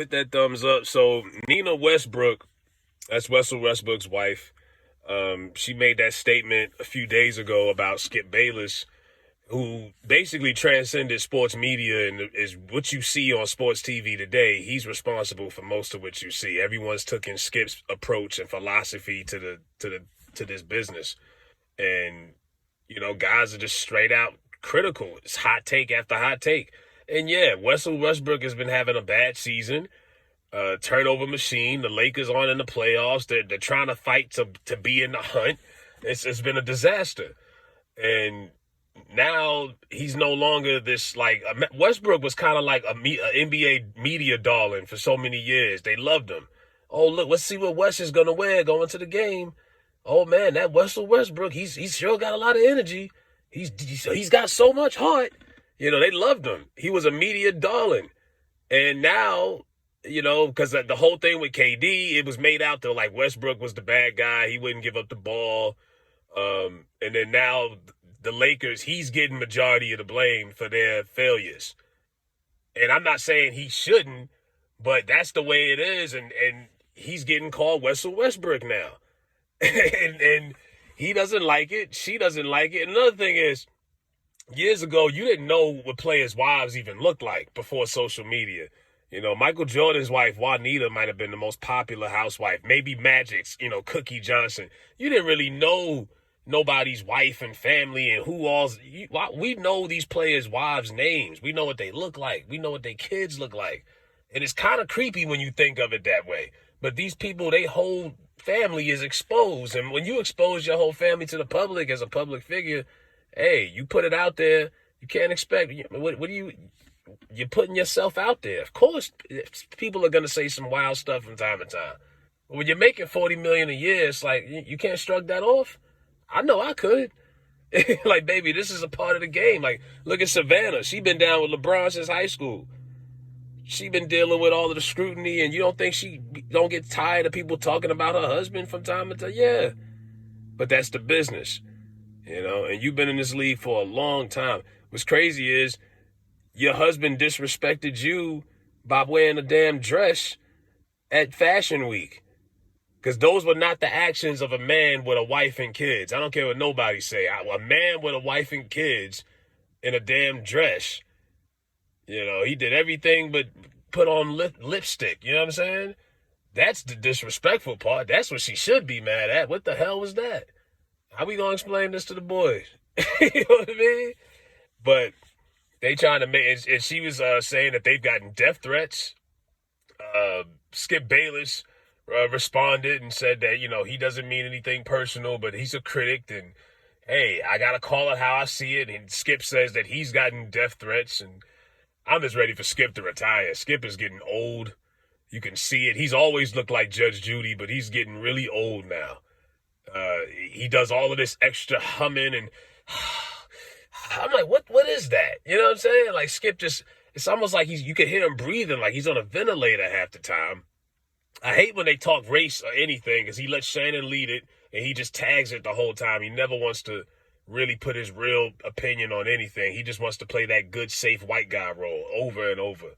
hit that thumbs up. So Nina Westbrook, that's Russell Westbrook's wife. She made that statement a few days ago about Skip Bayless, who basically transcended sports media and is what you see on sports TV today. He's responsible for most of what you see. Everyone's taken Skip's approach and philosophy to this business, and guys are just straight out critical. It's hot take after hot take. And yeah, Russell Westbrook has been having a bad season. Turnover machine. The Lakers aren't in the playoffs. They're trying to fight to be in the hunt. It's been a disaster. And now he's no longer this Westbrook was kind of like a NBA media darling for so many years. They loved him. Oh, look, let's see what West is going to wear going to the game. Oh man, that Russell Westbrook, he's sure got a lot of energy. He's got so much heart. They loved him. He was a media darling. And now, because the whole thing with KD, it was made out to like Westbrook was the bad guy. He wouldn't give up the ball. And then now the Lakers, he's getting majority of the blame for their failures. And I'm not saying he shouldn't, but that's the way it is. And he's getting called Russell Westbrook now. and he doesn't like it. She doesn't like it. Another thing is, years ago, you didn't know what players' wives even looked like before social media. Michael Jordan's wife, Juanita, might have been the most popular housewife. Maybe Magic's, Cookie Johnson. You didn't really know nobody's wife and family and who all's. We know these players' wives' names. We know what they look like. We know what their kids look like. And it's kind of creepy when you think of it that way. But these people, they whole family is exposed. And when you expose your whole family to the public as a public figure, hey, you put it out there. You can't expect. You're putting yourself out there. Of course, people are going to say some wild stuff from time to time. But when you're making $40 million a year, it's like you can't shrug that off. I know I could. Like, baby, this is a part of the game. Like, look at Savannah. She been down with LeBron since high school. She been dealing with all of the scrutiny, and you don't think she don't get tired of people talking about her husband from time to time? Yeah, but that's the business. And you've been in this league for a long time. What's crazy is your husband disrespected you by wearing a damn dress at Fashion Week. Because those were not the actions of a man with a wife and kids. I don't care what nobody say. A man with a wife and kids in a damn dress. He did everything but put on lipstick. You know what I'm saying? That's the disrespectful part. That's what she should be mad at. What the hell was that? How we gonna explain this to the boys? You know what I mean? But they trying to make, and she was saying that they've gotten death threats. Skip Bayless responded and said that, he doesn't mean anything personal, but he's a critic, and hey, I gotta call it how I see it. And Skip says that he's gotten death threats, and I'm just ready for Skip to retire. Skip is getting old. You can see it. He's always looked like Judge Judy, but he's getting really old now. He does all of this extra humming, and I'm like, what is that? You know what I'm saying? Like, Skip just, it's almost like you can hear him breathing like he's on a ventilator half the time. I hate when they talk race or anything, because he lets Shannon lead it, and he just tags it the whole time. He never wants to really put his real opinion on anything. He just wants to play that good, safe white guy role over and over.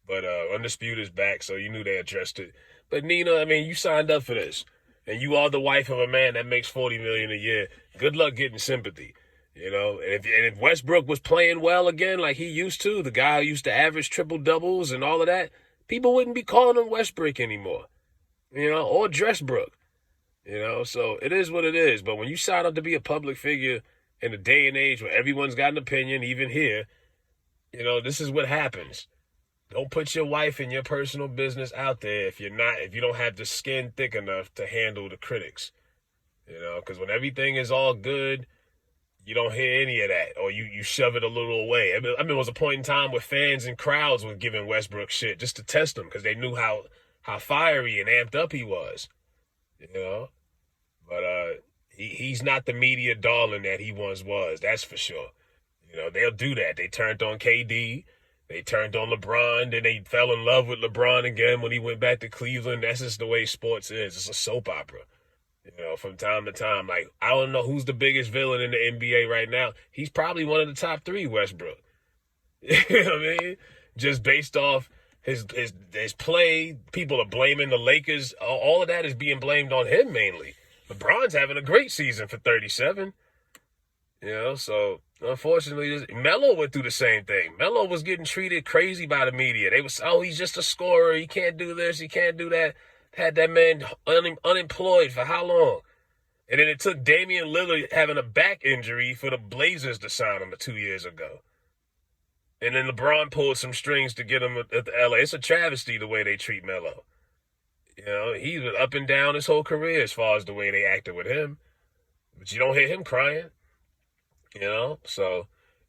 But Undisputed is back, so you knew they addressed it. But Nina, I mean, you signed up for this, and you are the wife of a man that makes $40 million a year. Good luck getting sympathy. And if Westbrook was playing well again like he used to, the guy who used to average triple doubles and all of that, people wouldn't be calling him Westbrook anymore, or Dressbrook. So it is what it is. But when you sign up to be a public figure in a day and age where everyone's got an opinion, even here, this is what happens. Don't put your wife and your personal business out there if you don't have the skin thick enough to handle the critics. Because when everything is all good, you don't hear any of that, or you shove it a little away. I mean, there was a point in time where fans and crowds were giving Westbrook shit just to test him, because they knew how fiery and amped up he was. But he's not the media darling that he once was. That's for sure. They'll do that. They turned on KD. They turned on LeBron. Then they fell in love with LeBron again when he went back to Cleveland. That's just the way sports is. It's a soap opera. From time to time. Like, I don't know who's the biggest villain in the NBA right now. He's probably one of the top three, Westbrook. You know what I mean? Just based off his play. People are blaming the Lakers. All of that is being blamed on him mainly. LeBron's having a great season for 37. So unfortunately, Melo went through the same thing. Melo was getting treated crazy by the media. They was, he's just a scorer. He can't do this. He can't do that. Had that man unemployed for how long? And then it took Damian Lillard having a back injury for the Blazers to sign him 2 years ago. And then LeBron pulled some strings to get him at the LA. It's a travesty the way they treat Melo. He was up and down his whole career as far as the way they acted with him. But you don't hear him crying. So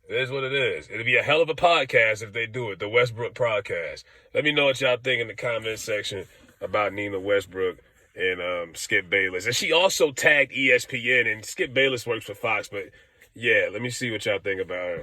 it is what it is. It'll be a hell of a podcast if they do it, the Westbrook podcast. Let me know what y'all think in the comment section about Nina Westbrook and Skip Bayless. And she also tagged ESPN, and Skip Bayless works for Fox, but yeah, let me see what y'all think about her.